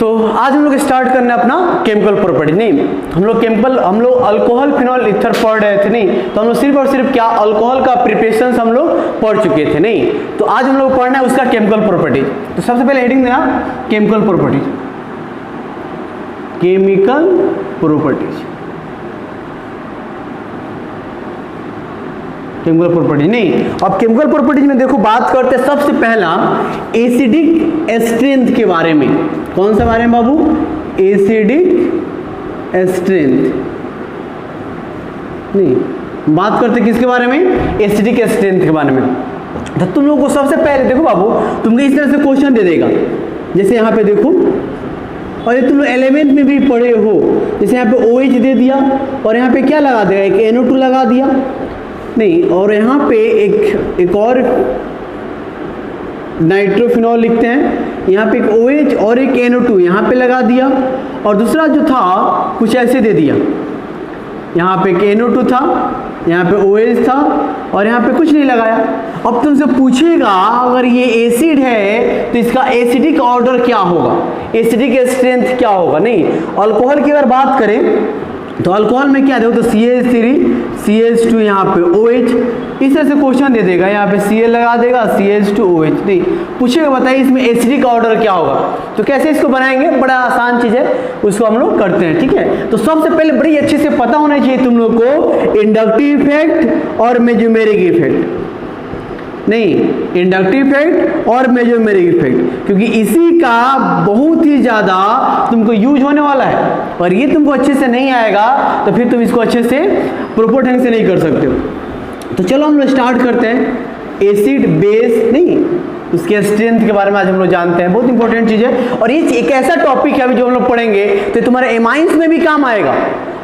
तो आज हम लोग स्टार्ट करना है अपना केमिकल प्रॉपर्टी। नहीं हम लोग अल्कोहल फिनॉल ईथर पढ़ रहे थे, नहीं तो हम लोग सिर्फ और सिर्फ क्या अल्कोहल का प्रिपरेशन हम लोग पढ़ चुके थे। नहीं तो आज हम लोग पढ़ना है उसका केमिकल प्रॉपर्टी। तो सबसे पहले हेडिंग देना chemical property, chemical properties, chemical property. नहीं अब केमिकल प्रॉपर्टीज में देखो बात करते हैं सबसे पहला एसिडिक स्ट्रेंथ के बारे में। कौन सा बारे में बाबू? Acidic strength. नहीं बात करते किसके बारे में? एसिडिक स्ट्रेंथ के बारे में। तो तुम लोगों को सबसे पहले देखो बाबू, तुमको इस तरह से क्वेश्चन दे देगा, जैसे यहाँ पे देखो, और ये तुम लोग एलिमेंट में भी पढ़े हो, जैसे यहाँ पे OH दे दिया और यहाँ पे क्या लगा देगा, एक NO2 लगा दिया। नहीं और यहाँ पे एक और नाइट्रोफिनॉल लिखते हैं, यहाँ पे एक OH और एक NO2 यहाँ पे लगा दिया, और दूसरा जो था कुछ ऐसे दे दिया, यहाँ पे एक NO2 था, यहाँ पे OH था और यहाँ पे कुछ नहीं लगाया। अब तुमसे पूछेगा अगर ये एसिड है तो इसका एसिडिक ऑर्डर क्या होगा, एसिडिक स्ट्रेंथ क्या होगा। नहीं अल्कोहल की अगर बात करें तो अल्कोहल में क्या देखो तो CH3 CH2 यहाँ पे OH, इस तरह से क्वेश्चन दे देगा, यहाँ पे Cl लगा देगा CH2 OH। नहीं पूछेगा बताइए इसमें एसिडिक ऑर्डर क्या होगा, तो कैसे इसको बनाएंगे, बड़ा आसान चीज है, उसको हम लोग करते हैं। ठीक है, तो सबसे पहले बड़ी अच्छे से पता होना चाहिए तुम लोग को इंडक्टिव इफेक्ट और मेजोमेरिक इफेक्ट। नहीं इंडक्टिव इफेक्ट और मेजोमेरिक इफेक्ट, क्योंकि इसी का बहुत ही ज़्यादा तुमको यूज होने वाला है, और ये तुमको अच्छे से नहीं आएगा तो फिर तुम इसको अच्छे से प्रॉपर ढंग से नहीं कर सकते हो। तो चलो हम लोग स्टार्ट करते हैं एसिड बेस। नहीं उसके स्ट्रेंथ के बारे में आज हम लोग जानते हैं, बहुत इंपॉर्टेंट चीज़ है, और ये एक ऐसा टॉपिक है अभी जो हम लोग पढ़ेंगे तो तुम्हारे एमाइंस में भी काम आएगा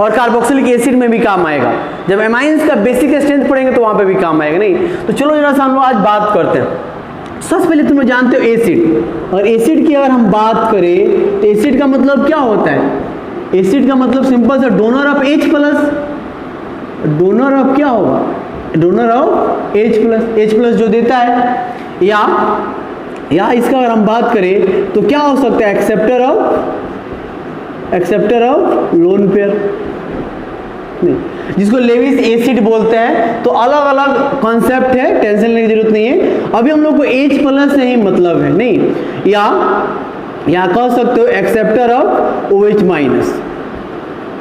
और कार्बोक्सिलिक एसिड में भी काम आएगा। जब एमाइंस का बेसिक स्ट्रेंथ पढ़ेंगे तो वहाँ पे भी काम आएगा। नहीं तो चलो जरा सा हम लोग आज बात करते हैं। सबसे पहले तुम लोग जानते हो एसिड, और एसिड की अगर हम बात करें तो एसिड का मतलब क्या होता है? एसिड का मतलब सिंपल सा donor of H plus, donor of क्या होगा, डोनर ऑफ H प्लस जो देता है, या इसका अगर हम बात करें तो क्या हो सकता है, एक्सेप्टर ऑफ लोन पेयर। नहीं जिसको लेविस एसिड बोलते हैं। तो अलग अलग कॉन्सेप्ट है, टेंशन लेने की जरूरत नहीं है, अभी हम लोग को H प्लस से ही मतलब है। नहीं या कह सकते हो acceptor of OH minus,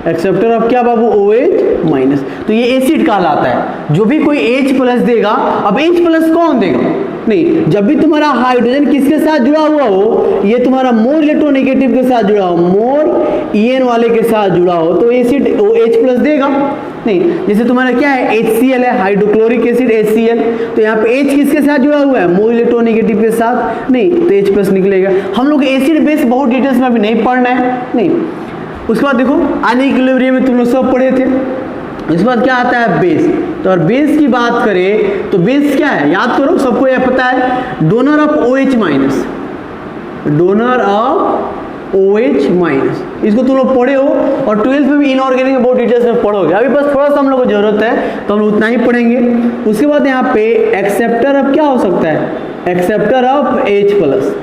acceptor of क्या बाबू, OH माइनस। तो ये एसिड कहलाता है। जो भी कोई H प्लस देगा, अब H प्लस कौन देगा? नहीं जब भी तुम्हारा हाइड्रोजन किसके साथ जुड़ा हुआ हो, ये तुम्हारा मोर इलेक्ट्रोनेगेटिव के साथ जुड़ा हो, मोर EN वाले के साथ जुड़ा हो, तो एसिड H प्लस देगा। नहीं जैसे तुम्हारा क्या है, HCl है, हाइड्रोक्लोरिक एसिड HCl, तो यहाँ पे H किसके साथ जुड़ा हुआ है, मोर इलेक्ट्रोनेगेटिव के साथ, नहीं तो H प्लस निकलेगा। हम लोग एसिड बेस बहुत डिटेल्स में अभी नहीं पढ़ना है। नहीं उसके बाद देखो आने इक्विलिब्रियम में तुम लोग सब पढ़े थे। इसके बाद क्या आता है, बेस। तो और बेस की बात करें तो बेस क्या है, याद करो, सबको यह पता है, donor of OH minus, donor of OH minus. इसको तुम लोग पढ़े हो और 12th में भी इनऑर्गेनिक में बहुत डिटेल्स में पढ़ोगे। अभी बस थोड़ा सा हम लोग को जरूरत है तो हम लोग उतना ही पढ़ेंगे। उसके बाद यहाँ पे एक्सेप्टर ऑफ क्या हो सकता है, acceptor of H plus,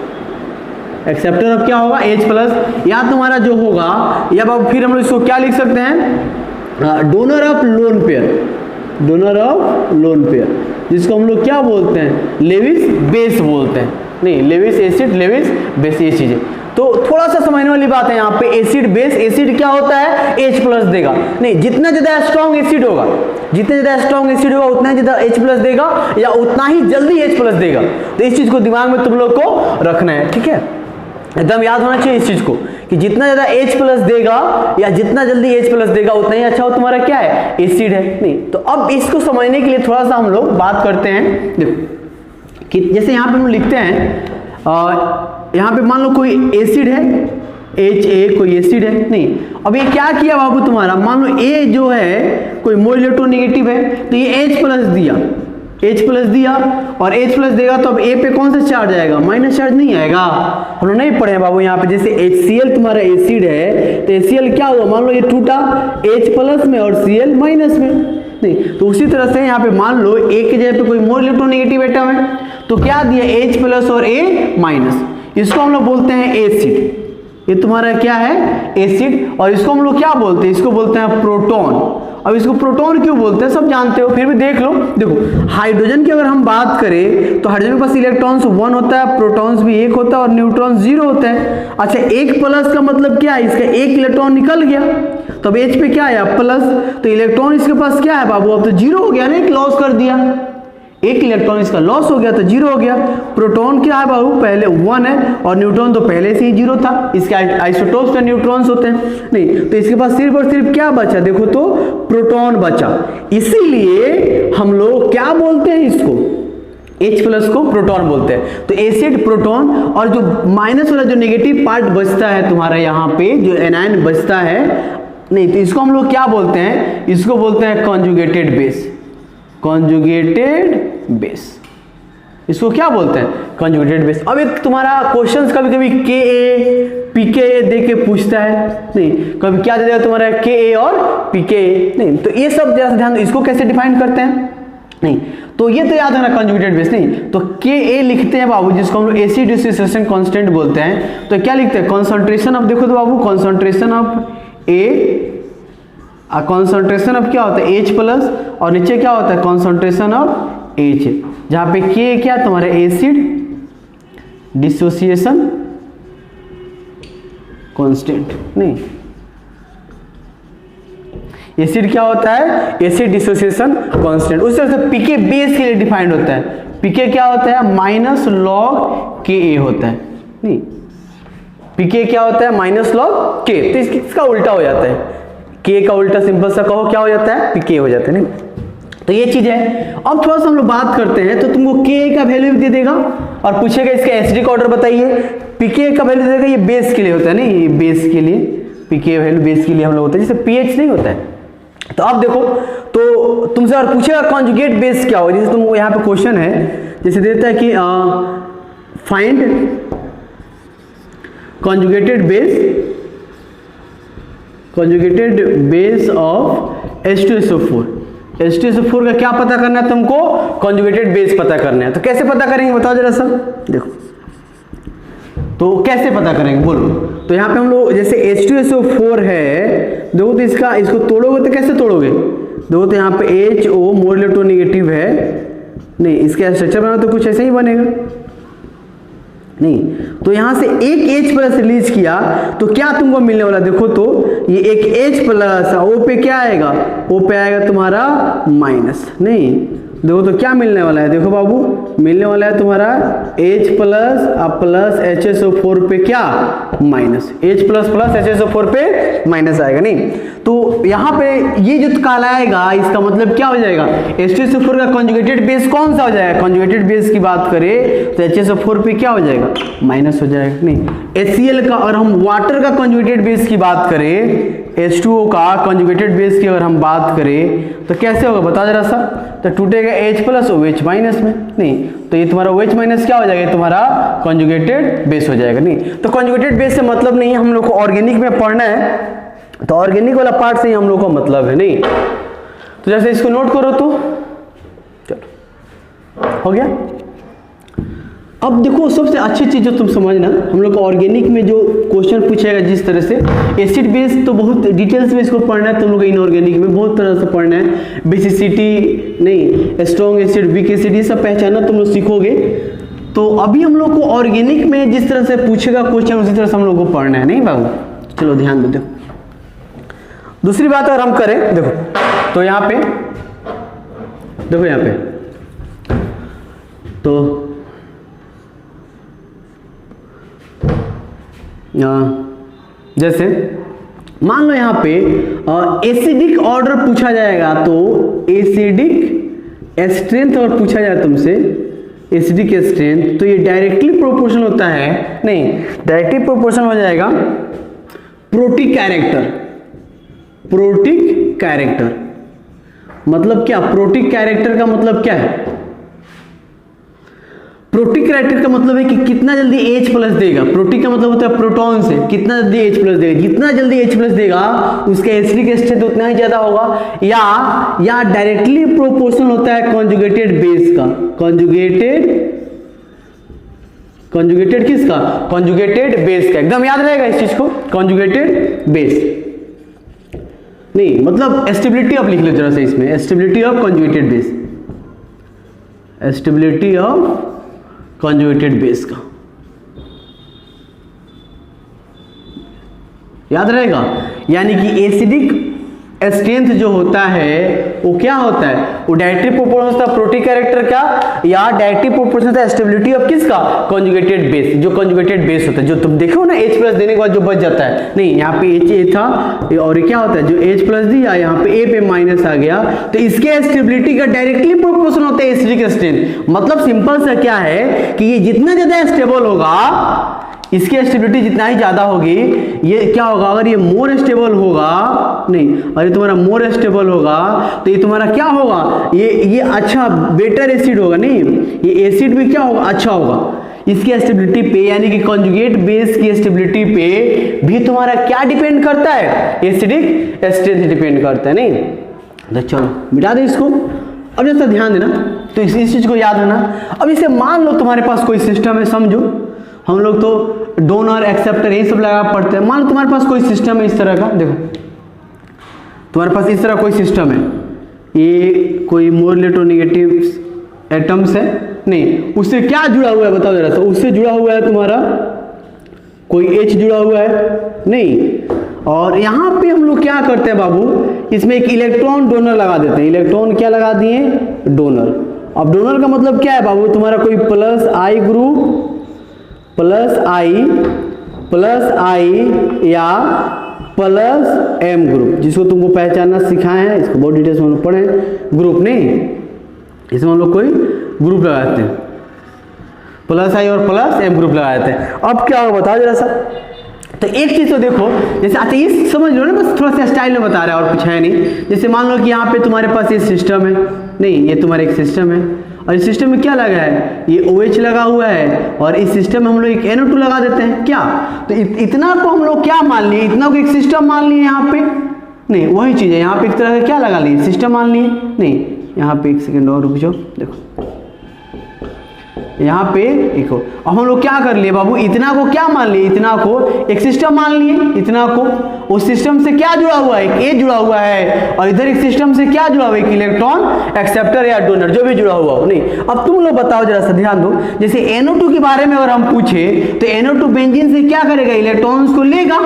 acceptor of क्या होगा, H प्लस। या तुम्हारा जो होगा, या फिर हम लोग इसको क्या लिख सकते हैं, donor of lone pair, donor of lone pair, जिसको हम लोग क्या बोलते हैं, लेविस बेस बोलते हैं। नहीं लेविस एसिड, लेविस बेस, ये चीजें तो थोड़ा सा समझने वाली बात है यहाँ पे। एसिड बेस, एसिड क्या होता है, H प्लस देगा। नहीं जितना ज्यादा स्ट्रॉन्ग एसिड होगा, जितने ज्यादा स्ट्रॉन्ग एसिड होगा उतना ही ज्यादा H प्लस देगा, या उतना ही जल्दी H प्लस देगा। तो इस चीज को दिमाग में तुम लोग को रखना है। ठीक है, एकदम याद होना चाहिए इस चीज को कि जितना ज्यादा H प्लस देगा या जितना जल्दी H प्लस देगा उतना ही अच्छा हो तुम्हारा क्या है, एसिड है। नहीं तो अब इसको समझने के लिए थोड़ा सा हम लोग बात करते हैं। देखो कि जैसे यहाँ पे हम लिखते हैं, यहाँ पे मान लो कोई एसिड है, HA कोई एसिड है। नहीं अब ये क्या किया बाबू तुम्हारा, मान लो A जो है कोई मोर इलेक्ट्रोनेगेटिव है, तो ये H प्लस दिया, H प्लस दिया, और H प्लस देगा तो अब A पे कौन सा चार्ज आएगा, माइनस चार्ज नहीं आएगा। हम लोग नहीं पढ़े हैं बाबू यहाँ पे, जैसे HCl तुम्हारा एसिड है तो HCl क्या हुआ, मान लो ये टूटा H प्लस में और Cl माइनस में। नहीं तो उसी तरह से यहाँ पे मान लो A के जगह पे कोई मोर इलेक्ट्रोनेगेटिव एटम है तो क्या दिया H प्लस और A माइनस, इसको हम लोग बोलते हैं एसिड। ये तुम्हारा क्या है, एसिड। और इसको हम लोग क्या बोलते हैं, इसको बोलते हैं प्रोटॉन। अब इसको प्रोटॉन क्यों बोलते हैं सब जानते हो, फिर भी देख लो। देखो हाइड्रोजन की अगर हम बात करें तो हाइड्रोजन के पास इलेक्ट्रॉन्स 1 होता है, प्रोटॉन्स भी 1 होता है और न्यूट्रॉन 0 होता है। अच्छा 1 प्लस का मतलब क्या है, इसका 1 इलेक्ट्रॉन निकल गया, तो अब H पे क्या आया प्लस, तो इलेक्ट्रॉन इसके पास क्या है बाबू, अब तो 0 हो गया ना, एक लॉस कर दिया, 1 इलेक्ट्रॉन इसका लॉस हो गया तो 0 हो गया। प्रोटॉन क्या है बाबू, पहले 1 है और न्यूट्रॉन तो पहले से ही 0 था, इसके आइसोटोप्स में न्यूट्रॉन्स होते हैं नहीं, तो इसके पास सिर्फ और सिर्फ क्या बचा, देखो तो प्रोटॉन बचा। इसीलिए हम लोग क्या बोलते हैं इसको, H प्लस को प्रोटॉन बोलते हैं। तो एसिड प्रोटॉन, और जो माइनस वाला जो नेगेटिव पार्ट बचता है तुम्हारा यहाँ पे जो एनायन बचता है नहीं, तो इसको हम लोग क्या बोलते हैं, इसको बोलते हैं कॉन्जुगेटेड बेस। कॉन्जुगेटेड बेस, इसको क्या बोलते हैं, कॉन्जुगेटेड बेस। अब एक तुम्हारा क्वेश्चंस कभी कभी Ka pKa दे के पूछता है नहीं, कभी क्या दे देगा तुम्हारा Ka और pKa नहीं, तो ये सब जरा ध्यान दो, इसको कैसे डिफाइन करते हैं नहीं, तो ये तो याद रखना कॉन्जुगेटेड बेस नहीं, तो Ka लिखते हैं बाबू जिसको हम लोग एसिड डिसोसिएशन कांस्टेंट बोलते हैं। तो क्या लिखते हैं, कॉन्सेंट्रेशन ऑफ, देखो तो बाबू concentration of A, concentration of क्या होता है H प्लस, और नीचे क्या होता है कॉन्सेंट्रेशन ऑफ H, जहां पे K क्या तुम्हारे एसिड डिसोसिएशन कांस्टेंट नहीं, एसिड क्या होता है, एसिड डिसोसिएशन कांस्टेंट। उस तरह से पीके बेस के लिए डिफाइंड होता है, पीके क्या होता है माइनस लॉग Ka होता है नहीं, पीके क्या होता है माइनस लॉग K, तो इसका उल्टा हो जाता है, K का उल्टा सिंपल सा कहो क्या हो जाता है, पीके हो जाता है नहीं, तो ये चीज है। अब थोड़ा सा हम लोग बात करते हैं, तो तुमको Ka का वैल्यू दे देगा और पूछेगा इसका एसिडिक ऑर्डर बताइए, पीके का वैल्यू दे देगा, ये बेस के लिए होता है नहीं, ये बेस के लिए पीके वैल्यू बेस के लिए हम लोग होता है, जैसे पीएच नहीं होता है। तो अब देखो, तो तुमसे और पूछेगा कॉन्जुगेट बेस क्या हो, जैसे तुम यहाँ पे क्वेश्चन है जैसे देता है कि find conjugated base of H2SO4। H2SO4 का क्या पता करना है तुमको, conjugated base पता करना है। तो कैसे पता करेंगे बताओ जरा सब, देखो तो कैसे पता करेंगे बोलो। तो यहाँ पे हम लोग जैसे H2SO4 है, देखो तो इसको तोड़ोगे तो कैसे तोड़ोगे, देखो तो यहाँ पे HO मोर इलेक्ट्रोनेगेटिव है नहीं, इसके स्ट्रक्चर बनाओ तो कुछ ऐसे ही बनेगा नहीं, तो यहां से एक H प्लस रिलीज किया तो क्या तुमको मिलने वाला, देखो तो ये एक H प्लस O पे क्या आएगा, O पे आएगा तुम्हारा माइनस नहीं, देखो तो क्या मिलने वाला है, देखो बाबू मिलने वाला है तुम्हारा H प्लस HSO4 पे क्या माइनस, H प्लस HSO4 पे माइनस आएगा नहीं, तो यहाँ पे ये जो कहलाएगा इसका मतलब क्या हो जाएगा, H2SO4 का कॉन्जुगेटेड बेस कौन सा हो जाएगा, कॉन्जुगेटेड बेस की बात करें तो HSO4 पे क्या हो जाएगा माइनस हो जाएगा नहीं, HCl का और हम वाटर का कॉन्जुगेटेड बेस की बात करें, H2O का कॉन्जुगेटेड बेस की अगर हम बात करें तो कैसे होगा बता जरा सा, तो टूटेगा H प्लस OH माइनस में नहीं, तो ये तुम्हारा OH माइनस क्या हो जाएगा, तुम्हारा कॉन्जुगेटेड बेस हो जाएगा नहीं। तो कॉन्जुगेटेड बेस से मतलब नहीं है, हम लोग को ऑर्गेनिक में पढ़ना है तो ऑर्गेनिक वाला पार्ट से ही हम लोग को मतलब है नहीं। तो जैसे इसको नोट करो तो चलो हो गया। अब देखो सबसे अच्छी चीज जो तुम समझना, हम लोग को ऑर्गेनिक में जो क्वेश्चन पूछेगा जिस तरह से एसिड बेस तो बहुत डिटेल्स में इसको पढ़ना है, तुम लोग इनऑर्गेनिक में बहुत तरह से पढ़ना है, बेसिसिटी नहीं, स्ट्रॉन्ग एसिड वीक एसिड ये सब पहचानना तुम लोग सीखोगे। तो अभी हम लोग को ऑर्गेनिक में जिस तरह से पूछेगा क्वेश्चन उसी तरह से हम लोग को पढ़ना है नहीं बाबू, चलो ध्यान दो। दूसरी बात अगर हम करें देखो तो यहाँ पे देखो, यहाँ पे तो जैसे मान लो यहाँ पे एसिडिक ऑर्डर पूछा जाएगा, तो एसिडिक स्ट्रेंथ और पूछा जाए तुमसे एसिडिक स्ट्रेंथ, तो ये डायरेक्टली प्रोपोर्शनल होता है नहीं, डायरेक्टली प्रोपोर्शनल हो जाएगा प्रोटिक कैरेक्टर। प्रोटिक कैरेक्टर मतलब क्या, प्रोटिक कैरेक्टर का मतलब क्या है, प्रोटिक कैरेक्टर का मतलब है कि कितना जल्दी H प्लस देगा, प्रोटिक का मतलब होता है प्रोटॉन से कितना जल्दी H प्लस देगा, जितना जल्दी H प्लस देगा उसका एसिडिक स्ट्रेंथ उतना ही ज्यादा होगा, या डायरेक्टली प्रोपोर्शनल होता है कॉन्जुगेटेड बेस का, कॉन्जुगेटेड कॉन्जुगेटेड किसका? कॉन्जुगेटेड बेस का। एकदम याद रहेगा इस चीज को, कॉन्जुगेटेड बेस। नहीं मतलब स्टेबिलिटी ऑफ लिख लो जरा से इसमें, stability of conjugated base, stability of conjugated base का याद रहेगा। यानी कि एसिडिक स्ट्रेंथ जो होता है वो क्या होता है? वो डायरेक्टली प्रोपोर्शनल होता है प्रोटीन कैरेक्टर का, या डायरेक्टली प्रोपोर्शनल होता है स्टेबिलिटी ऑफ किसका? Conjugated base. जो कॉन्जुगेटेड बेस होता है, जो तुम देखो ना H प्लस देने के बाद जो बच जाता है, नहीं यहाँ पे H था और ये क्या होता है, जो H प्लस दिया यहाँ पे A पे माइनस आ गया, तो इसके स्टेबिलिटी का डायरेक्टली प्रोपोर्शनल होता है एसिडिक स्ट्रेंथ। मतलब सिंपल सा क्या है कि ये जितना ज्यादा स्टेबल होगा, इसकी स्टेबिलिटी जितना ही ज्यादा होगी, ये क्या होगा, अगर ये मोर स्टेबल होगा, नहीं अगर ये तुम्हारा मोर स्टेबल होगा तो ये तुम्हारा क्या होगा, ये अच्छा बेटर एसिड होगा। नहीं ये एसिड भी क्या होगा, अच्छा होगा। इसकी स्टेबिलिटी पे यानी कि कॉन्जुगेट बेस की स्टेबिलिटी पे भी तुम्हारा क्या डिपेंड करता है? एसिडिक स्ट्रेंथ डिपेंड करता है। नहीं तो चलो मिटा दे इसको। अब जैसा ध्यान देना तो इस चीज को याद रखना। अब इसे मान लो तुम्हारे पास कोई सिस्टम है, समझो हम लोग तो डोनर एक्सेप्टर ये सब लगा पढ़ते हैं। मान लो तुम्हारे पास कोई सिस्टम है इस तरह का, देखो तुम्हारे पास इस तरह कोई सिस्टम है, ये कोई मोर इलेक्ट्रोनेगेटिव एटम्स है, नहीं उससे क्या जुड़ा हुआ है बताओ जरा सा। उससे जुड़ा हुआ है तुम्हारा कोई H जुड़ा हुआ है, नहीं। और यहाँ पे हम लोग क्या करते हैं बाबू, इसमें एक इलेक्ट्रॉन डोनर लगा देते हैं। इलेक्ट्रॉन क्या लगा दिए? डोनर। अब डोनर का मतलब क्या है बाबू, तुम्हारा कोई प्लस I ग्रुप, प्लस आई या प्लस M ग्रुप, जिसको तुमको पहचानना सिखाए हैं, इसको बहुत डिटेल्स में हम लोग पढ़े। ग्रुप नहीं, इसमें हम लोग कोई ग्रुप लगाते हैं, प्लस आई और प्लस M ग्रुप लगाते हैं। अब क्या होगा बताओ जरा सा। तो एक चीज तो देखो, जैसे अच्छा ये समझ लो ना, बस थोड़ा सा स्टाइल में बता रहा है और कुछ है नहीं। जैसे मान लो कि यहाँ पे तुम्हारे पास ये सिस्टम है, नहीं ये तुम्हारा एक सिस्टम है और इस सिस्टम में क्या लगा है, ये OH लगा हुआ है और इस सिस्टम में हम लोग एक NO2 लगा देते हैं क्या। तो इतना को हम लोग क्या मान लिए, इतना को एक सिस्टम मान लिए यहाँ पे, नहीं वही चीज है। यहाँ पे एक तरह का क्या लगा लिए, सिस्टम मान लिए। नहीं यहाँ पे एक सेकेंड और रुक जाओ, देखो यहाँ पे देखो। अब हम लोग क्या कर लिए बाबू, इतना को क्या मान लिए, इतना को एक सिस्टम मान लिए। इतना को उस सिस्टम से क्या जुड़ा हुआ है, एक A जुड़ा हुआ है और इधर एक सिस्टम से क्या जुड़ा हुआ है, एक इलेक्ट्रॉन एक्सेप्टर या डोनर जो भी जुड़ा हुआ हो। नहीं अब तुम लोग बताओ जरा सा, ध्यान दो। जैसे NO2 के बारे में अगर हम पूछे तो NO2 बेंजीन से क्या करेगा, इलेक्ट्रॉन्स को लेगा।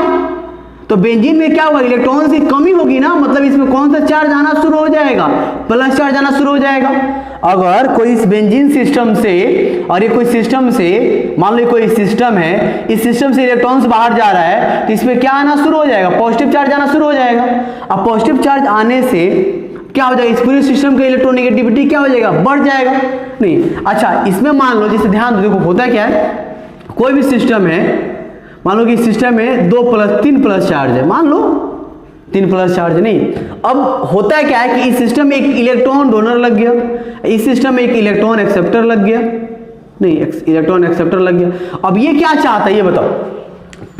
तो बेंजीन में क्या होगा, इलेक्ट्रॉन की कमी होगी ना, मतलब इसमें कौन सा चार्ज आना शुरू हो जाएगा, प्लस चार्ज आना शुरू हो जाएगा। अगर कोई इस बेंजीन सिस्टम से और ये कोई सिस्टम से, मान लो कोई सिस्टम है, इस सिस्टम से इलेक्ट्रॉन्स बाहर जा रहा है तो इसमें क्या आना शुरू हो जाएगा, पॉजिटिव चार्ज आना शुरू हो जाएगा। अब पॉजिटिव चार्ज आने से क्या हो जाएगा, इस पूरे सिस्टम का इलेक्ट्रोनेगेटिविटी क्या हो जाएगा, बढ़ जाएगा। नहीं अच्छा इसमें मान लो, जैसे ध्यान दो, देखो होता क्या है, कोई भी सिस्टम है, मान लो कि सिस्टम में 3 प्लस चार्ज है, मान लो 3 प्लस चार्ज। नहीं अब होता है क्या है कि इस सिस्टम में एक इलेक्ट्रॉन डोनर लग गया, इस सिस्टम में एक इलेक्ट्रॉन एक्सेप्टर लग गया, नहीं इलेक्ट्रॉन एक्सेप्टर लग गया। अब ये क्या चाहता है ये बताओ,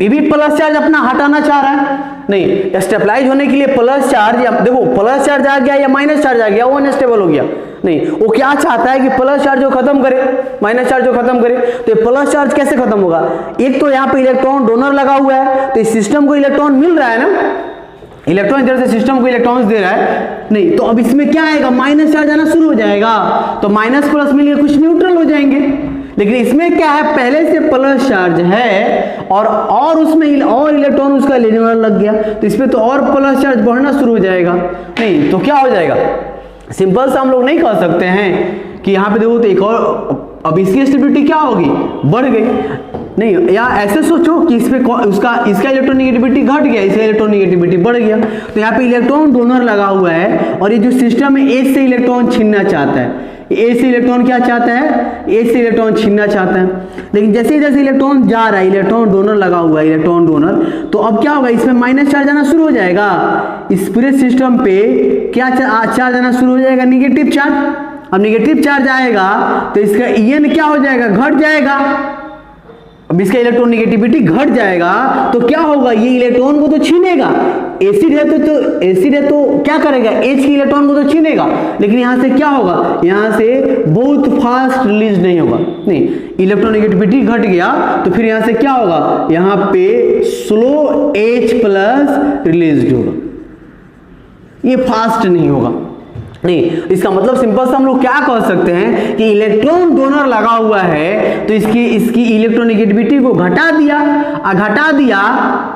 ये भी प्लस चार्ज अपना हटाना चाह रहा है। नहीं स्टेबलाइज होने के लिए प्लस चार्ज, या देखो प्लस चार्ज आ गया या माइनस चार्ज आ गया, वो अनस्टेबल हो गया। नहीं वो क्या चाहता है कि प्लस चार्ज को खत्म करे, माइनस चार्ज को खत्म करे। तो ये प्लस चार्ज कैसे खत्म होगा, एक तो यहाँ पे इलेक्ट्रॉन डोनर लगा हुआ है तो इस सिस्टम को इलेक्ट्रॉन मिल रहा है ना, इलेक्ट्रॉन इधर से सिस्टम को इलेक्ट्रॉन्स दे रहा है। नहीं तो अब इसमें क्या आएगा, माइनस चार्ज आना शुरू हो जाएगा, तो माइनस प्लस मिलकर कुछ न्यूट्रल हो जाएंगे। लेकिन इसमें क्या है, पहले से प्लस चार्ज है और उसमें और इलेक्ट्रॉन उसका लेने वाला लग गया, तो इसमें तो और प्लस चार्ज बढ़ना शुरू हो जाएगा। नहीं तो क्या हो जाएगा, सिंपल सा हम लोग नहीं कह सकते हैं कि यहाँ पे देखो तो एक और, अब इसकी स्टेबिलिटी क्या होगी, बढ़ गई। नहीं या ऐसे सोचो कि इसमें इसका इलेक्ट्रोनेगेटिविटी घट गया, इसका इलेक्ट्रोनेगेटिविटी बढ़ गया। तो यहाँ पे इलेक्ट्रॉन डोनर लगा हुआ है और ये जो सिस्टम है एच से इलेक्ट्रॉन छीनना चाहता है, एच से इलेक्ट्रॉन क्या चाहता है, एच से इलेक्ट्रॉन छीनना चाहता है। लेकिन जैसे जैसे इलेक्ट्रॉन जा रहा है, इलेक्ट्रॉन डोनर लगा हुआ है, इलेक्ट्रॉन डोनर, तो अब क्या होगा, इसमें माइनस चार्ज आना शुरू हो जाएगा। इस पूरे सिस्टम पे क्या चार्ज आना शुरू हो जाएगा, निगेटिव चार्ज। अब निगेटिव चार्ज आएगा तो इसका ईएन क्या हो जाएगा, घट जाएगा। अब इसका इलेक्ट्रोनेगेटिविटी घट जाएगा तो क्या होगा, ये इलेक्ट्रॉन को तो छीनेगा। एसिड है तो क्या करेगा, एच के इलेक्ट्रॉन को तो छीनेगा, लेकिन यहां से क्या होगा, यहां से बहुत फास्ट रिलीज नहीं होगा। नहीं, इलेक्ट्रोनेगेटिविटी घट गया तो फिर यहां से क्या होगा, यहां पे स्लो H+ रिलीज होगा, ये फास्ट नहीं होगा। नहीं, इसका मतलब सिंपल सा हम लोग क्या कह सकते हैं कि इलेक्ट्रॉन डोनर लगा हुआ है तो इसकी इलेक्ट्रोनेगेटिविटी को घटा दिया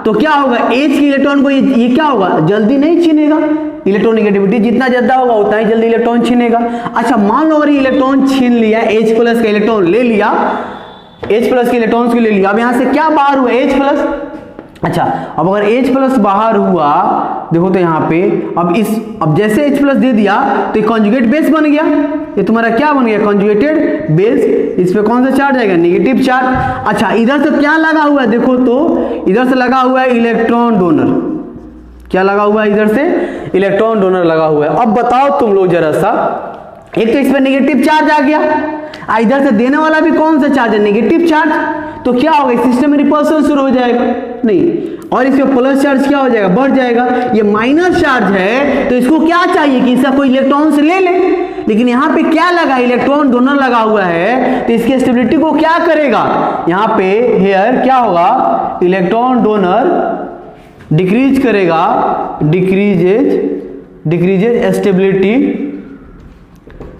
तो क्या होगा, H के इलेक्ट्रॉन को ये क्या होगा, जल्दी नहीं छीनेगा। इलेक्ट्रोनेगेटिविटी जितना ज्यादा होगा उतना ही जल्दी इलेक्ट्रॉन छीनेगा। अच्छा, मान लो अगर इलेक्ट्रॉन छीन लिया, H+ का इलेक्ट्रॉन ले लिया, H+ के इलेक्ट्रॉन्स को ले लिया, अब यहां से क्या बाहर हुआ, H+। अच्छा, अब अगर H+ बाहर हुआ, देखो तो यहाँ पे अब जैसे H+ दे दिया तो ये कॉन्जुगेट बेस बन गया, ये तुम्हारा क्या बन गया, कॉन्जुगेटेड बेस। इस पे कौन सा चार्ज आएगा, नेगेटिव चार्ज। अच्छा, इधर से क्या लगा हुआ है, देखो तो इधर से लगा हुआ है इलेक्ट्रॉन डोनर, क्या लगा हुआ है, इधर से इलेक्ट्रॉन डोनर लगा हुआ है। अब बताओ तुम लोग जरा सा, एक तो इस पे नेगेटिव चार्ज आ गया, इधर से देने वाला भी कौन सा चार्ज है, नेगेटिव चार्ज, तो क्या होगा, इस सिस्टम में रिपल्सन शुरू हो जाएगा, नहीं, और इसके प्लस चार्ज क्या हो जाएगा, बढ़ जाएगा। ये माइनस चार्ज है तो इसको क्या चाहिए कि इसका कोई इलेक्ट्रॉन से ले ले, लेकिन यहाँ पे क्या लगा, इलेक्ट्रॉन डोनर लगा हुआ है तो इसकी स्टेबिलिटी को क्या करेगा, यहाँ पे हेयर क्या होगा, इलेक्ट्रॉन डोनर डिक्रीज करेगा, decreases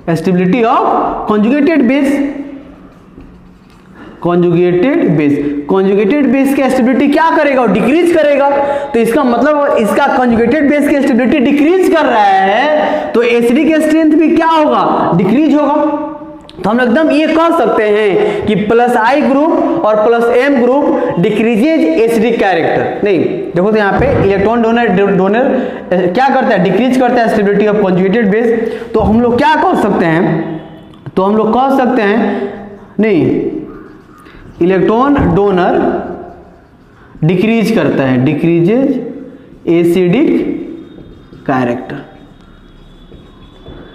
stability of conjugated base की स्टेबिलिटी क्या करेगा, डिक्रीज करेगा। तो इसका मतलब इसका कॉन्जुगेटेड बेस की स्टेबिलिटी डिक्रीज कर रहा है तो एसिडिक स्ट्रेंथ भी क्या होगा, डिक्रीज होगा। तो हम एकदम ये कह सकते हैं कि +I ग्रुप और +M group decreases acidic character. नहीं, देखो तो यहाँ पे इलेक्ट्रॉन डोनर क्या करता है, डिक्रीज करता है स्टेबिलिटी ऑफ कॉन्जुगेटेड बेस। तो हम लोग क्या कह सकते हैं, तो हम लोग कह सकते हैं, नहीं, इलेक्ट्रॉन डोनर डिक्रीज करता है, decreases acidic character.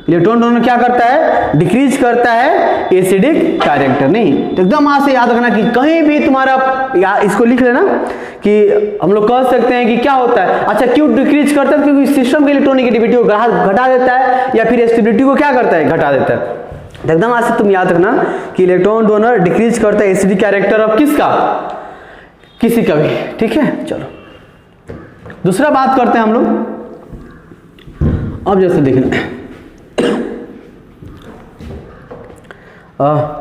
Electron donor क्या करता है, डिक्रीज करता है एसिडिक कैरेक्टर। नहीं, तो एकदम आज से याद रखना कि कहीं भी तुम्हारा इसको लिख लेना कि हम लोग कह सकते हैं कि क्या होता है। अच्छा, क्यों डिक्रीज करता है, क्योंकि सिस्टम की इलेक्ट्रोनेगेटिविटी को घटा देता है या फिर स्टेबिलिटी को क्या करता है, घटा देता है। तो एकदम आज से तुम याद रखना कि इलेक्ट्रॉन डोनर डिक्रीज करता है एसिडिक कैरेक्टर ऑफ किसका, किसी का भी। ठीक है, चलो दूसरा बात करते हैं हम लोग। अब जैसे देखना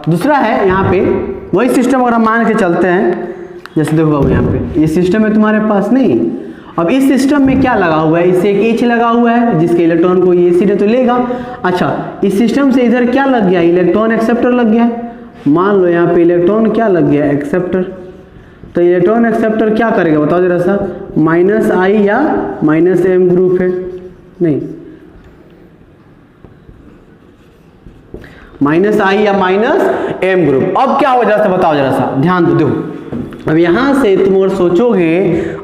दूसरा है यहाँ पे वही सिस्टम, अगर हम मान के चलते हैं, जैसे देखो अब यहाँ पे ये सिस्टम है तुम्हारे पास, नहीं, अब इस सिस्टम में क्या लगा हुआ है, इससे एक H लगा हुआ है जिसके इलेक्ट्रॉन को ये एसिड है तो लेगा। अच्छा, इस सिस्टम से इधर क्या लग गया, इलेक्ट्रॉन एक्सेप्टर लग गया। मान लो यहाँ पे इलेक्ट्रॉन क्या लग गया, एक्सेप्टर। तो इलेक्ट्रॉन एक्सेप्टर क्या करेगा बताओ जरा सा, -I या -M ग्रुप है, नहीं, -I या -M ग्रुप। अब क्या हो जरा सा बताओ, जरा सा ध्यान दो, देखो अब यहां से तुम अगर सोचोगे,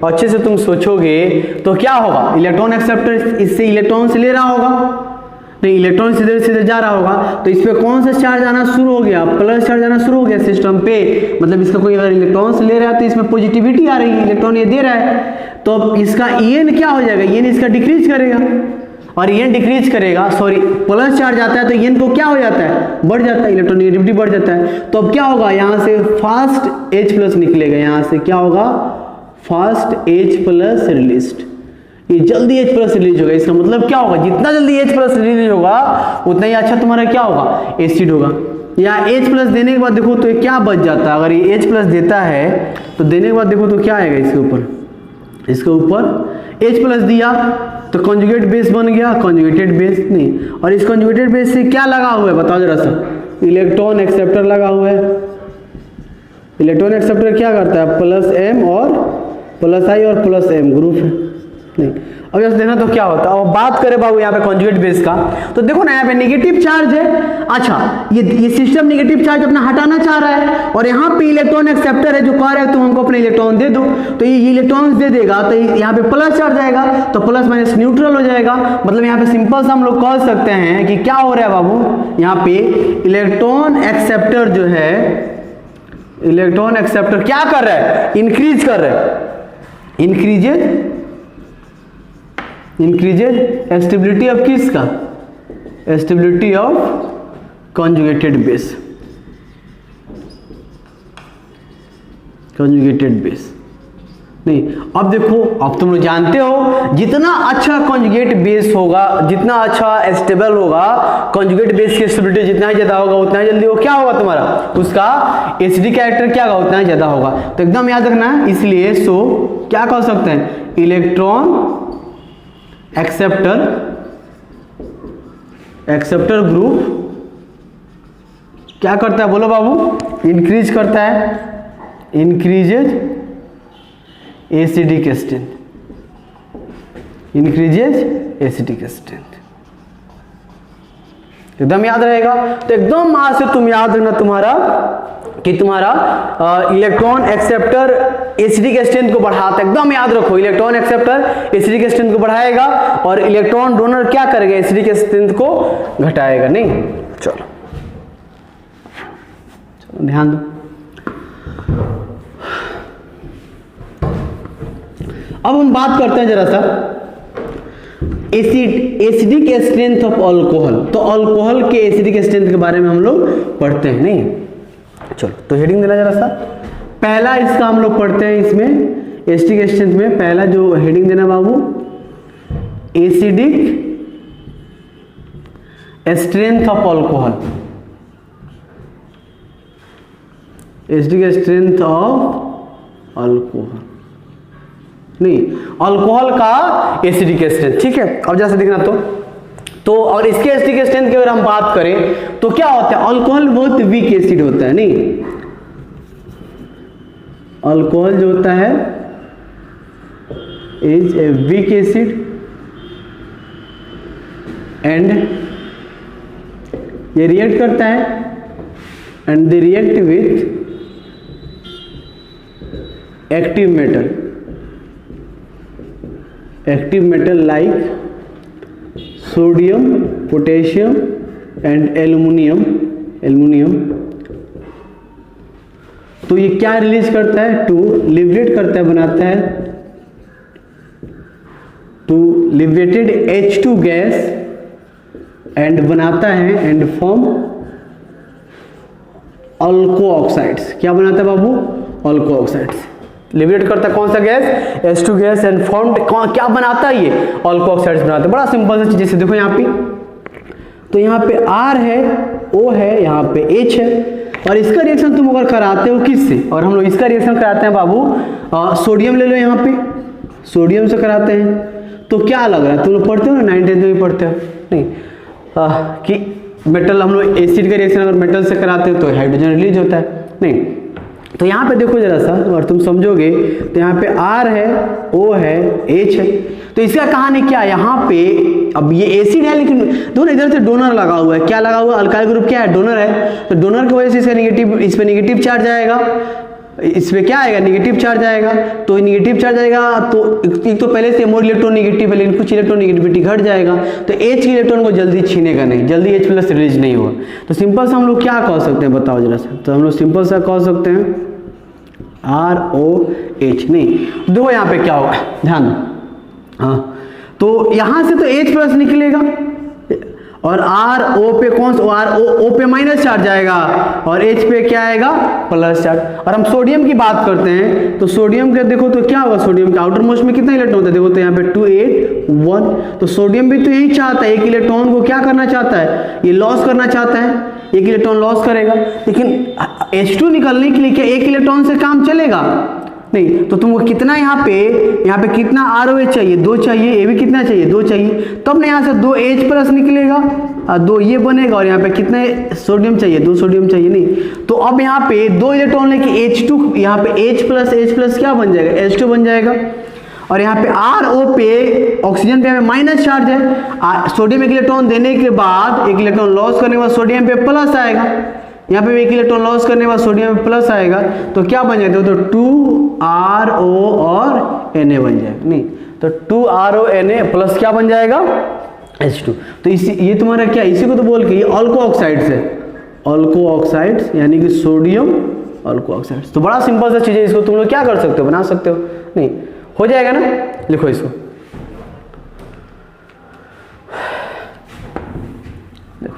अच्छे से तुम सोचोगे तो क्या होगा, इलेक्ट्रॉन एक्सेप्टर इससे इलेक्ट्रॉन से ले रहा होगा, नहीं, इलेक्ट्रॉन सीधे सीधे जा रहा होगा, तो इस पे कौन सा चार्ज आना शुरू हो गया, प्लस चार्ज आना शुरू हो गया सिस्टम पे। मतलब इसका कोई अगर इलेक्ट्रॉन से ले रहा है तो इसमें पॉजिटिविटी आ रही है, इलेक्ट्रॉन ये दे रहा है, तो अब इसका EN क्या हो जाएगा, EN इसका डिक्रीज करेगा, और EN डिक्रीज करेगा, सॉरी प्लस चार्ज आता है तो EN को क्या हो जाता है, बढ़ जाता है, इलेक्ट्रोनेगेटिविटी बढ़ जाता है। तो अब क्या होगा, यहाँ से फास्ट H+ निकलेगा, यहाँ से क्या होगा, फास्ट H+ रिलीज्ड, ये जल्दी H+ रिलीज होगा। इसका मतलब क्या होगा, जितना जल्दी H+ रिलीज होगा उतना ही अच्छा तुम्हारा क्या होगा, एसिड होगा। या H+ देने के बाद देखो तो ये क्या बच जाता है, अगर ये H+ देता है तो देने के बाद देखो तो क्या आएगा इसके ऊपर, इसके ऊपर H+ दिया तो कॉन्जुगेट बेस बन गया, कॉन्जुगेटेड बेस, नहीं, और इस कॉन्जुगेटेड बेस से क्या लगा हुआ है बताओ जरा सा, इलेक्ट्रॉन एक्सेप्टर लगा हुआ है। इलेक्ट्रॉन एक्सेप्टर क्या करता है, +M और +I और +M ग्रुप है, नहीं। अब जैसे देखना तो क्या होता है, अब बात करें बाबू यहाँ पे कॉन्जुगेट बेस का, तो देखो ना यहाँ पे नेगेटिव चार्ज है। अच्छा, ये सिस्टम नेगेटिव चार्ज अपना हटाना चाह रहा है, और यहाँ पे इलेक्ट्रॉन एक्सेप्टर है जो कह रहा है तुम हमको अपने इलेक्ट्रॉन दे दो, तो ये इलेक्ट्रॉन दे देगा तो यहाँ पे प्लस चार्ज आएगा, तो प्लस माइनस न्यूट्रल हो जाएगा। मतलब यहाँ पे सिंपल सा हम लोग कह सकते हैं कि क्या हो रहा है बाबू, यहाँ पे इलेक्ट्रॉन एक्सेप्टर जो है, इलेक्ट्रॉन एक्सेप्टर क्या कर रहा है, इंक्रीज कर रहा है, इंक्रीजेज स्टेबिलिटी ऑफ किसका, stability of conjugated base. Conjugated base नहीं। अब देखो, अब तुम लोग जानते हो जितना अच्छा कॉन्जुगेट बेस होगा, जितना अच्छा स्टेबल होगा, कॉन्जुगेट बेस की स्टेबिलिटी जितना ही ज्यादा होगा उतना ही जल्दी वो क्या होगा तुम्हारा, उसका एसिडिक कैरेक्टर क्या होगा, उतना ही ज्यादा होगा। तो एकदम याद रखना है। इसलिए सो क्या कह सकते हैं, इलेक्ट्रॉन एक्सेप्टर ग्रुप क्या करता है, बोलो बाबू, इंक्रीज करता है, increases acidic strength, increases acidic strength. एकदम याद रहेगा। तो एकदम आज से तुम याद रखना तुम्हारा कि तुम्हारा इलेक्ट्रॉन एक्सेप्टर एसिडिक स्ट्रेंथ को बढ़ाता है। एकदम याद रखो, इलेक्ट्रॉन एक्सेप्टर एसिडिक स्ट्रेंथ को बढ़ाएगा और इलेक्ट्रॉन डोनर क्या करेगा, एसिडिक स्ट्रेंथ को घटाएगा। नहीं, चलो ध्यान दो। अब हम बात करते हैं जरा सा एसिडिक स्ट्रेंथ ऑफ अल्कोहल। तो अल्कोहल के एसिडिक स्ट्रेंथ के बारे में हम लोग पढ़ते हैं। नहीं, चलो तो हेडिंग देना जरा सा। पहला इसका हम लोग पढ़ते हैं, इसमें एसिडिक स्ट्रेंथ में पहला जो हेडिंग देना बाबू, acidic strength of alcohol, acidic strength of alcohol नहीं, अल्कोहल का एसिडिक स्ट्रेंथ। ठीक है, अब जैसे देखना तो और इसके एसिडिक स्ट्रेंथ की अगर हम बात करें तो क्या होता है, अल्कोहल बहुत वीक एसिड होता है। नहीं, अल्कोहल जो होता है is a weak acid and ये रिएक्ट करता है and they react with active metal like sodium, potassium and aluminium। तो ये क्या रिलीज करता है, टू लिबरेट करता है, बनाता है to liberated H2 gas and बनाता है एंड फॉर्म अल्को ऑक्साइड्स। क्या बनाता है बाबू, अल्को ऑक्साइड्स। लिबरेट करता है कौन सा gas, H2 gas and formed क्या बनाता है ये, अल्को ऑक्साइड्स बनाता है। बड़ा सिंपल सा चीज, जैसे देखो यहाँ पे, तो यहाँ पे R है, O है, यहाँ पे H है और इसका रिएक्शन तुम अगर कराते हो किससे, और हम लोग इसका रिएक्शन कराते हैं बाबू सोडियम ले लो, यहाँ पे सोडियम से कराते हैं। तो क्या लग रहा है, तुम लोग पढ़ते हो ना, 9th में भी पढ़ते हो नहीं, कि मेटल हम लोग एसिड का रिएक्शन अगर मेटल से कराते हो तो हाइड्रोजन रिलीज होता है। नहीं, तो यहाँ पे देखो जरा सा और तुम समझोगे, तो यहाँ पे R है, O है, H है। तो इसका कहानी क्या है, यहाँ पे अब ये एसिड है लेकिन दोनों इधर से डोनर लगा हुआ है। क्या लगा हुआ है, अल्काइल ग्रुप क्या है, डोनर है। तो डोनर की वजह से इसका नेगेटिव, इस पे नेगेटिव चार्ज आएगा, इस पे क्या आएगा, नेगेटिव चार्ज आएगा। तो नेगेटिव चार्ज आएगा तो एक तो पहले से मोर इलेक्ट्रॉन नेगेटिव है लेकिन कुछ इलेक्ट्रॉन नेगेटिविटी घट जाएगा, तो H के इलेक्ट्रॉन को जल्दी छीनेगा नहीं, जल्दी H प्लस रिलीज नहीं होगा। तो सिंपल सा हम लोग क्या कह सकते हैं, बताओ जरा सा। तो हम लोग सिंपल सा कह सकते हैं ROH। नहीं, देखो यहाँ पे क्या होगा, ध्यान दो। हाँ, तो यहाँ से तो H प्लस निकलेगा और RO पे कौन सा, RO पे माइनस चार्ज आएगा और H पे क्या आएगा, प्लस चार्ज। और हम सोडियम की बात करते हैं तो सोडियम के देखो तो क्या होगा, सोडियम के आउटर मोस्ट में कितना इलेक्ट्रॉन होता है, देखो तो यहाँ पे 2 8 1। तो सोडियम भी तो यही चाहता है, एक इलेक्ट्रॉन को क्या करना चाहता है, ये लॉस करना चाहता है, एक इलेक्ट्रॉन लॉस करेगा। लेकिन H2 निकलने के लिए क्या एक इलेक्ट्रॉन से काम चलेगा नहीं। तो तुमको कितना यहाँ पे कितना ROH चाहिए, 2 चाहिए, ये भी कितना चाहिए, 2 चाहिए। तब ना यहाँ से 2 H प्लस निकलेगा और 2 ये बनेगा और यहाँ पे कितने सोडियम चाहिए, 2 सोडियम चाहिए। नहीं, तो अब यहाँ पे 2 इलेक्ट्रॉन लेके H2, यहाँ पे H प्लस क्या बन जाएगा, H2 बन जाएगा। और यहाँ पे RO पे ऑक्सीजन पे माइनस चार्ज है, सोडियम एक इलेक्ट्रॉन देने के बाद, एक इलेक्ट्रॉन लॉस करने के बाद सोडियम पे प्लस आएगा, यहाँ पे एक इलेक्ट्रॉन लॉस करने के बाद सोडियम पे प्लस आएगा। तो क्या बन जाएगा, तो 2RO और Na बन जाएगा। नहीं, तो 2RO Na प्लस क्या बन जाएगा, H2। तो इसी ये तुम्हारा क्या, इसी को तो बोल के ये अल्को ऑक्साइड्स है, अल्को ऑक्साइड्स यानी कि सोडियम अल्को ऑक्साइड्स। तो बड़ा सिंपल सा चीज है, इसको तुम लोग क्या कर सकते हो, बना सकते हो। नहीं, हो जाएगा ना, लिखो इसको। देखो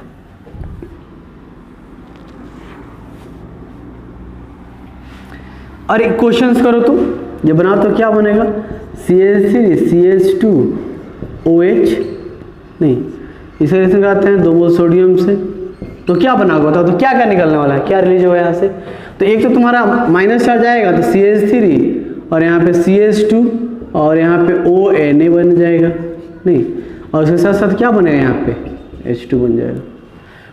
और एक क्वेश्चंस करो तो ये बनाओ तो क्या बनेगा, CH3 CH2 OH, नहीं इसे रिलेशन कराते हैं 2 मोल सोडियम से, तो क्या बना होगा बताओ, तो क्या क्या निकलने वाला है, क्या रिलीज होगा यहाँ से। तो एक तो तुम्हारा माइनस चार्ज आएगा तो CH3 और यहाँ पे CH2 और यहाँ पे ONA बन जाएगा, नहीं और उसके साथ साथ क्या बनेगा यहाँ पे H2 बन जाएगा,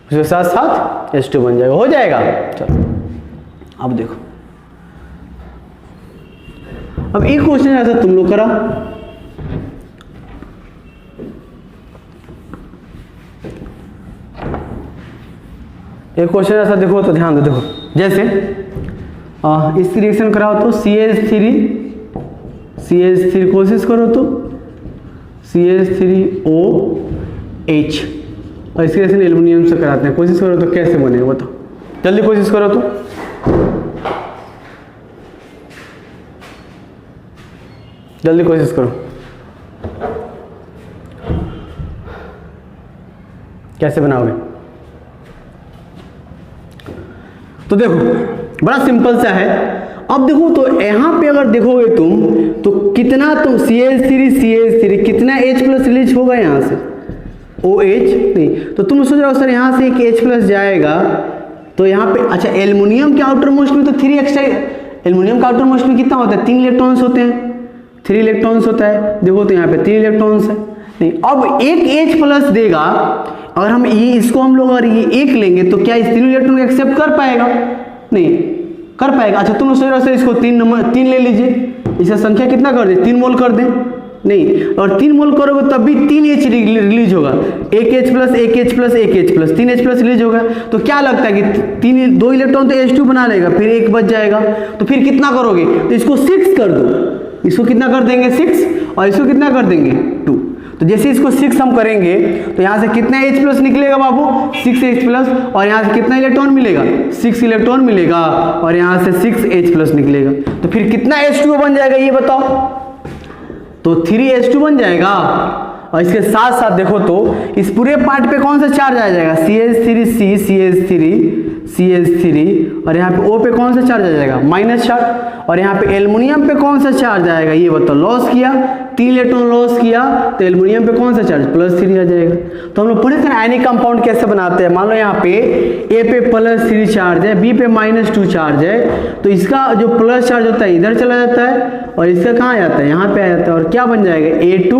उसके साथ साथ H2 बन जाएगा, हो जाएगा। चलो अब देखो, अब एक क्वेश्चन ऐसा तुम लोग करा, एक क्वेश्चन ऐसा देखो तो ध्यान दो, देखो जैसे इस रिएक्शन कराओ तो CH3 कोशिश करो तो CH3OH और इसकी रिएक्शन एल्युमिनियम से कराते हैं, कोशिश करो तो कैसे बनेगा बताओ, जल्दी कोशिश करो तो, जल्दी कोशिश करो, कैसे बनाओगे। तो देखो बड़ा सिंपल सा है, अब देखो तो यहाँ पे अगर देखोगे तुम तो कितना तुम CH3 कितना H प्लस रिलीज होगा यहाँ से OH, नहीं तो तुम सोच रहे हो सर यहाँ से एक H प्लस जाएगा तो यहाँ पे, अच्छा एल्युमिनियम के आउटर मोस्ट में तो 3 एक्स्ट्रा, एल्युमिनियम का आउटर मोस्ट में कितना होता है 3 इलेक्ट्रॉन्स होते हैं, 3 इलेक्ट्रॉन्स होता है, देखो तो यहाँ पे 3 इलेक्ट्रॉन्स है, नहीं अब एक H प्लस देगा, अगर हम ये इसको हम लोग अगर ये एक लेंगे तो क्या इस तीनों इलेक्ट्रॉन को एक्सेप्ट कर पाएगा, नहीं कर पाएगा। अच्छा तुम सोच रहे हो इसको 3 ले लीजिए, इसका संख्या कितना कर दे 3 मोल कर दें, नहीं और 3 मोल करोगे तब भी 3 H रिलीज होगा, एक H प्लस एक H प्लस एक H plus 3 H plus release होगा, तो क्या लगता है कि 2 इलेक्ट्रॉन तो H2 बना लेगा, फिर एक बच जाएगा, तो फिर कितना करोगे, तो इसको 6 कर दो, इसको कितना कर देंगे 6 और इसको कितना कर देंगे 2, तो जैसे इसको 6 हम करेंगे तो यहाँ से कितना H प्लस निकलेगा बाबू 6H प्लस, और यहाँ से कितना इलेक्ट्रॉन मिलेगा 6 इलेक्ट्रॉन मिलेगा, और यहाँ से 6H प्लस निकलेगा, तो फिर कितना H2O बन जाएगा ये बताओ, तो 3H2 बन जाएगा। और इसके साथ साथ देखो तो इस पूरे पार्ट पे कौन सा चार्ज आ जाएगा CH3 और यहाँ पे O पे कौन सा चार्ज आ जाएगा माइनस चार्ज, और यहाँ पे एल्युमिनियम पे कौन सा चार्ज आएगा ये बताओ, लॉस किया 3 इलेक्ट्रॉन लॉस किया तो एल्युमिनियम पे कौन सा चार्ज +3 आ जाएगा। तो हम लोग पढ़े थे ना आयनिक कंपाउंड कैसे बनाते हैं, मान लो यहाँ पे A पे +3 चार्ज है, B पे -2 चार्ज है, तो इसका जो प्लस चार्ज होता है इधर चला जाता है और इसका कहाँ जाता है यहाँ पे आ जाता है, और क्या बन जाएगा A2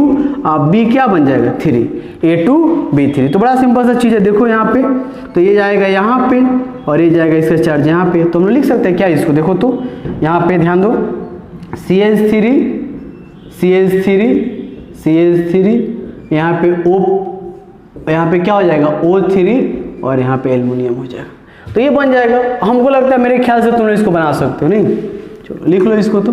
और B क्या बन जाएगा 3, A2B3। तो बड़ा सिंपल सा चीज़ है, देखो यहाँ पे तो ये जाएगा यहाँ पे और ये जाएगा इसका चार्ज यहाँ पे, तो हम लोग लिख सकते हैं क्या इसको, देखो तो यहाँ पे ध्यान दो CH3 यहाँ पे O, यहाँ पे क्या हो जाएगा O3 और यहाँ पे एल्युमिनियम हो जाएगा, तो ये बन जाएगा। हमको लगता है मेरे ख्याल से तुम लोग इसको बना सकते हो, नहीं चलो लिख लो इसको। तो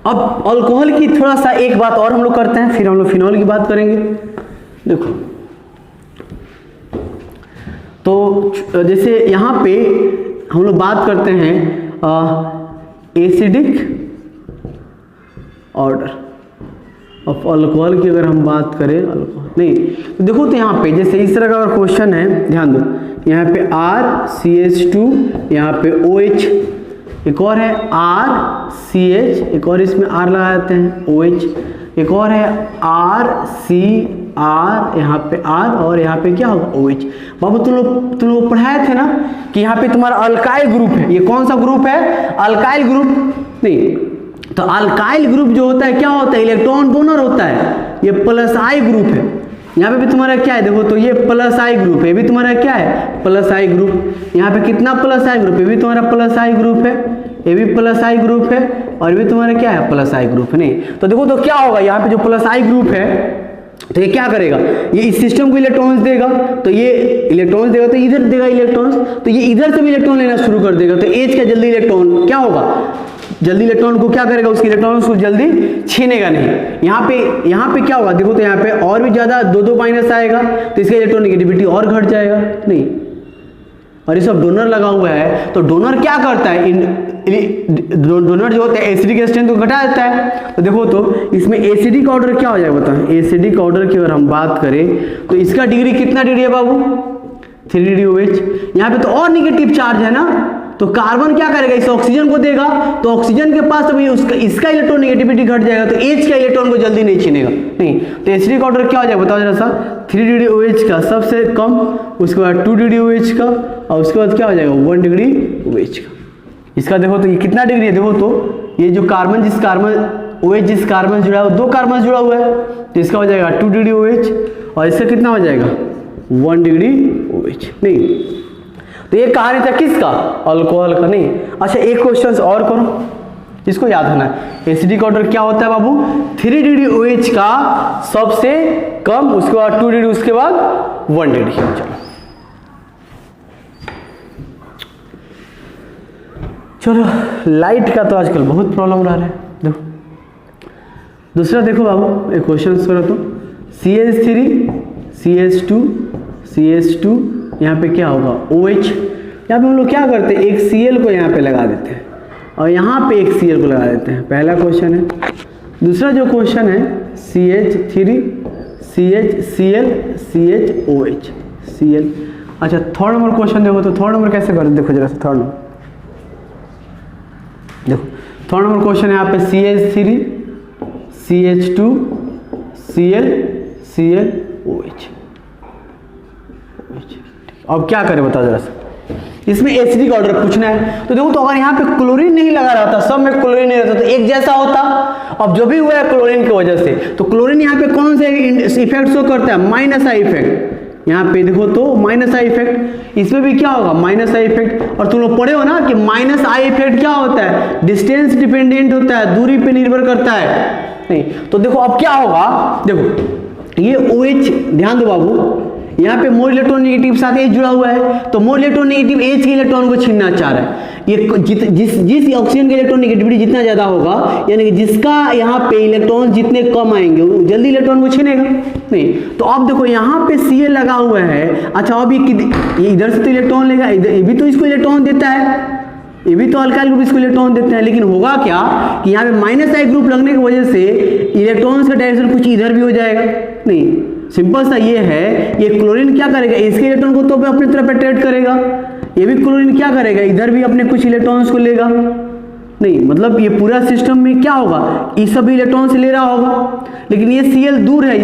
अब अल्कोहल की थोड़ा सा एक बात और हम लोग करते हैं, फिर हम लोग फिनॉल की बात करेंगे। देखो तो जैसे यहाँ पे हम लोग बात करते हैं एसिडिक ऑर्डर ऑफ अल्कोहल की, अगर हम बात करें अल्कोहल नहीं तो देखो तो यहाँ पे जैसे इस तरह का अगर क्वेश्चन है, ध्यान दो यहाँ पे RCH2 यहाँ पे OH, एक और है RCH, एक और इसमें R लगा देते हैं OH, एक और है RCR यहाँ पे R और यहाँ पे क्या होगा OH। बाबू तुम लोग पढ़ाए थे ना कि यहाँ पे तुम्हारा अल्काइल ग्रुप है, ये कौन सा ग्रुप है अल्काइल ग्रुप, नहीं तो अल्काइल ग्रुप जो होता है क्या होता है इलेक्ट्रॉन डोनर होता है, ये +I ग्रुप है, यहाँ पे भी तुम्हारा क्या है देखो तो ये +I ग्रुप है, ये भी तुम्हारा क्या है +I ग्रुप, यहाँ पे कितना +I ग्रुप, ये भी तुम्हारा +I ग्रुप है, ये भी +I ग्रुप है और ये भी तुम्हारा क्या है +I ग्रुप है, नहीं तो देखो तो क्या होगा यहाँ पे जो +I ग्रुप है तो ये क्या करेगा, ये इस सिस्टम को इलेक्ट्रॉन्स देगा, तो ये इलेक्ट्रॉन्स देगा तो इधर देगा इलेक्ट्रॉन्स, तो ये इधर से भी इलेक्ट्रॉन लेना शुरू कर देगा, तो H का जल्दी इलेक्ट्रॉन क्या होगा, जल्दी इलेक्ट्रॉन को क्या करेगा, उसके इलेक्ट्रॉन्स को जल्दी छीनेगा नहीं। यहाँ पे क्या होगा देखो तो यहाँ पे और भी ज्यादा 2 माइनस आएगा तो इसका इलेक्ट्रोनेगेटिविटी और घट जाएगा, नहीं और ये सब डोनर लगा हुआ है, तो डोनर क्या करता है, डोनर जो होता है एसिडिक स्ट्रेंथ को घटा देता है। तो देखो तो इसमें एसिडिक ऑर्डर क्या हो जाएगा बताओ, एसिडिक ऑर्डर की अगर हम बात करें तो इसका डिग्री कितना डिग्री है बाबू 3DOH। यहाँ पे तो और निगेटिव चार्ज है ना, तो कार्बन क्या करेगा, इस ऑक्सीजन को देगा, तो ऑक्सीजन के पास तो इसका इलेक्ट्रॉन नेगेटिविटी घट जाएगा, तो H का इलेक्ट्रॉन को जल्दी नहीं छीनेगा। नहीं, तो एसिडिक ऑर्डर क्या हो जाएगा बताओ जरा सा, 3DOH का सबसे कम, उसके बाद 2DOH का, और उसके बाद क्या हो जाएगा 1 डिग्री OH का। इसका देखो तो ये कितना डिग्री है, देखो तो ये जो कार्बन जिस कार्बन जुड़ा है 2 कार्बन जुड़ा हुआ है, तो इसका हो जाएगा 2DOH, और इसका कितना हो जाएगा 1 डिग्री OH। नहीं, तो ये कहानी था किसका, अल्कोहल का। नहीं, अच्छा एक क्वेश्चन और करो, इसको याद होना है, एसिडिक ऑर्डर क्या होता है बाबू, 3DOH का सबसे कम, उसके बाद 2 डिग्री, उसके बाद 1 डिग्री। चलो लाइट का तो आजकल बहुत प्रॉब्लम रहा है। देखो दूसरा देखो बाबू, एक क्वेश्चन करो तो, CH3 CH2 CH2, यहाँ पे क्या होगा OH। यहाँ पे हम लोग क्या करते हैं, एक Cl को यहाँ पे लगा देते हैं और यहाँ पे एक Cl को लगा देते हैं, पहला क्वेश्चन है। दूसरा जो क्वेश्चन है CH3 CHCl CHOH Cl। अच्छा थर्ड नंबर क्वेश्चन देखो तो, थर्ड नंबर कैसे करते, देखो जरा सा थर्ड नंबर, देखो थर्ड नंबर क्वेश्चन है यहाँ पे CH3 CH2 Cl ClOH। अब क्या करें बताओ जरा सा, इसमें एसिडिक ऑर्डर पूछना है। तो देखो तो अगर यहाँ पे क्लोरीन नहीं लगा रहता, सब में क्लोरीन नहीं रहता, तो एक जैसा होता। अब जो भी हुआ है क्लोरीन की वजह से, तो क्लोरीन यहाँ पे कौन से इफेक्ट शो करता है, माइनस आई इफेक्ट। यहाँ पे देखो तो माइनस आई इफेक्ट, इसमें भी क्या होगा माइनस आई इफेक्ट। और तुम लोग पढ़े हो ना कि माइनस आई इफेक्ट क्या होता है, डिस्टेंस डिपेंडेंट होता है, दूरी पे निर्भर करता है। नहीं, तो देखो अब क्या होगा, देखो ये OH, ध्यान दो बाबू, यहाँ पे मोर इलेक्ट्रॉन नेगेटिव साथ H जुड़ा हुआ है, तो मोर इलेक्ट्रॉन नेगेटिव H के इलेक्ट्रॉन को छीनना चाह रहा है। ये जिस ऑक्सीजन का इलेक्ट्रॉन नेगेटिविटी जितना ज्यादा होगा, यानी कि जिसका यहाँ पे इलेक्ट्रॉन जितने कम आएंगे वो जल्दी इलेक्ट्रॉन को छीनेगा। नहीं, तो अब देखो यहाँ पे Cl लगा हुआ है। अच्छा अब ये इधर से तो इलेक्ट्रॉन लेगा, ये भी तो इसको इलेक्ट्रॉन देता है, ये भी तो अल्काइल ग्रुप इसको इलेक्ट्रॉन देते हैं। लेकिन होगा क्या कि यहाँ पे माइनस आई ग्रुप लगने की वजह से इलेक्ट्रॉन्स का डायरेक्शन कुछ इधर भी हो जाएगा। नहीं, सिंपल सा ये है, ये क्लोरीन क्या करेगा, इसके इलेक्ट्रॉन को तो अपनी तरफ अट्रैक्ट करेगा, ये भी क्लोरीन क्या करेगा, इधर भी अपने कुछ इलेक्ट्रॉन्स को लेगा। नहीं, मतलब ये पूरा सिस्टम में क्या होगा, इस सभी इलेक्ट्रॉन से ले रहा होगा। लेकिन ये Cl दूर है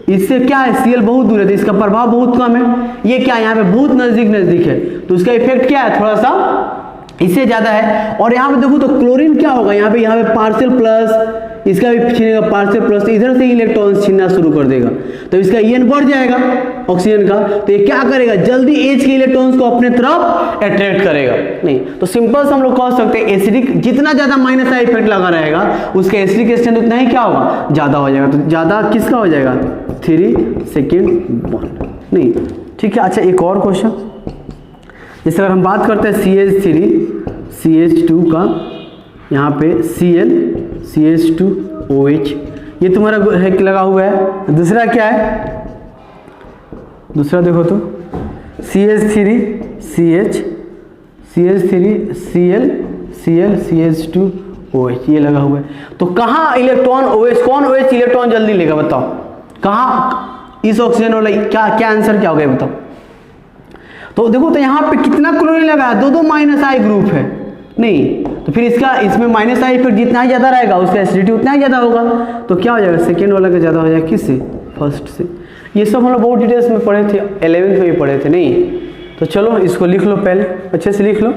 इससे क्या है, Cl बहुत दूर है, तो इसका प्रभाव बहुत कम है। ये क्या यहाँ पे बहुत नजदीक है, तो उसका इफेक्ट क्या है, थोड़ा सा इससे ज्यादा है। और यहाँ पे देखो तो क्लोरीन क्या होगा, यहाँ पे पार्शियल प्लस, इसका भी छीनेगा पार्शियल प्लस, तो इधर से इलेक्ट्रॉन छीनना शुरू कर देगा, तो इसका En बढ़ जाएगा ऑक्सीजन का, तो ये क्या करेगा, जल्दी H के इलेक्ट्रॉन्स को अपने तरफ अट्रैक्ट करेगा। नहीं, तो सिंपल से हम लोग कह सकते हैं एसिडिक जितना ज्यादा माइनस आई इफेक्ट लगा रहेगा, उसका एसिडिक स्ट्रेंथ उतना ही क्या होगा, ज्यादा हो जाएगा। तो ज्यादा किसका हो जाएगा, 3 2 1। नहीं, ठीक है। अच्छा एक और क्वेश्चन, जैसे अगर हम बात करते हैं CH3 CH2 का, यहाँ पे Cl CH2OH, ये तुम्हारा है कि लगा हुआ है। दूसरा क्या है, दूसरा देखो तो CH3 Cl CH2OH, ये लगा हुआ है। तो कहाँ इलेक्ट्रॉन OH, कौन OH इलेक्ट्रॉन जल्दी लेगा बताओ, कहाँ इस ऑक्सीजन वाला, क्या आंसर क्या हो गया बताओ। तो देखो तो यहाँ पे कितना क्लोरीन लगा है, 2 माइनस आई ग्रुप है। नहीं, तो फिर इसमें माइनस आई इफेक्ट जितना ही ज्यादा रहेगा, उसका एसिडिटी उतना ही ज्यादा होगा। तो क्या हो जाएगा, सेकेंड वाला का ज्यादा हो जाएगा किससे, फर्स्ट से। ये सब हम लोग बहुत डिटेल्स में पढ़े थे, 11th में भी पढ़े थे। नहीं, तो चलो इसको लिख लो, पहले अच्छे से लिख लो।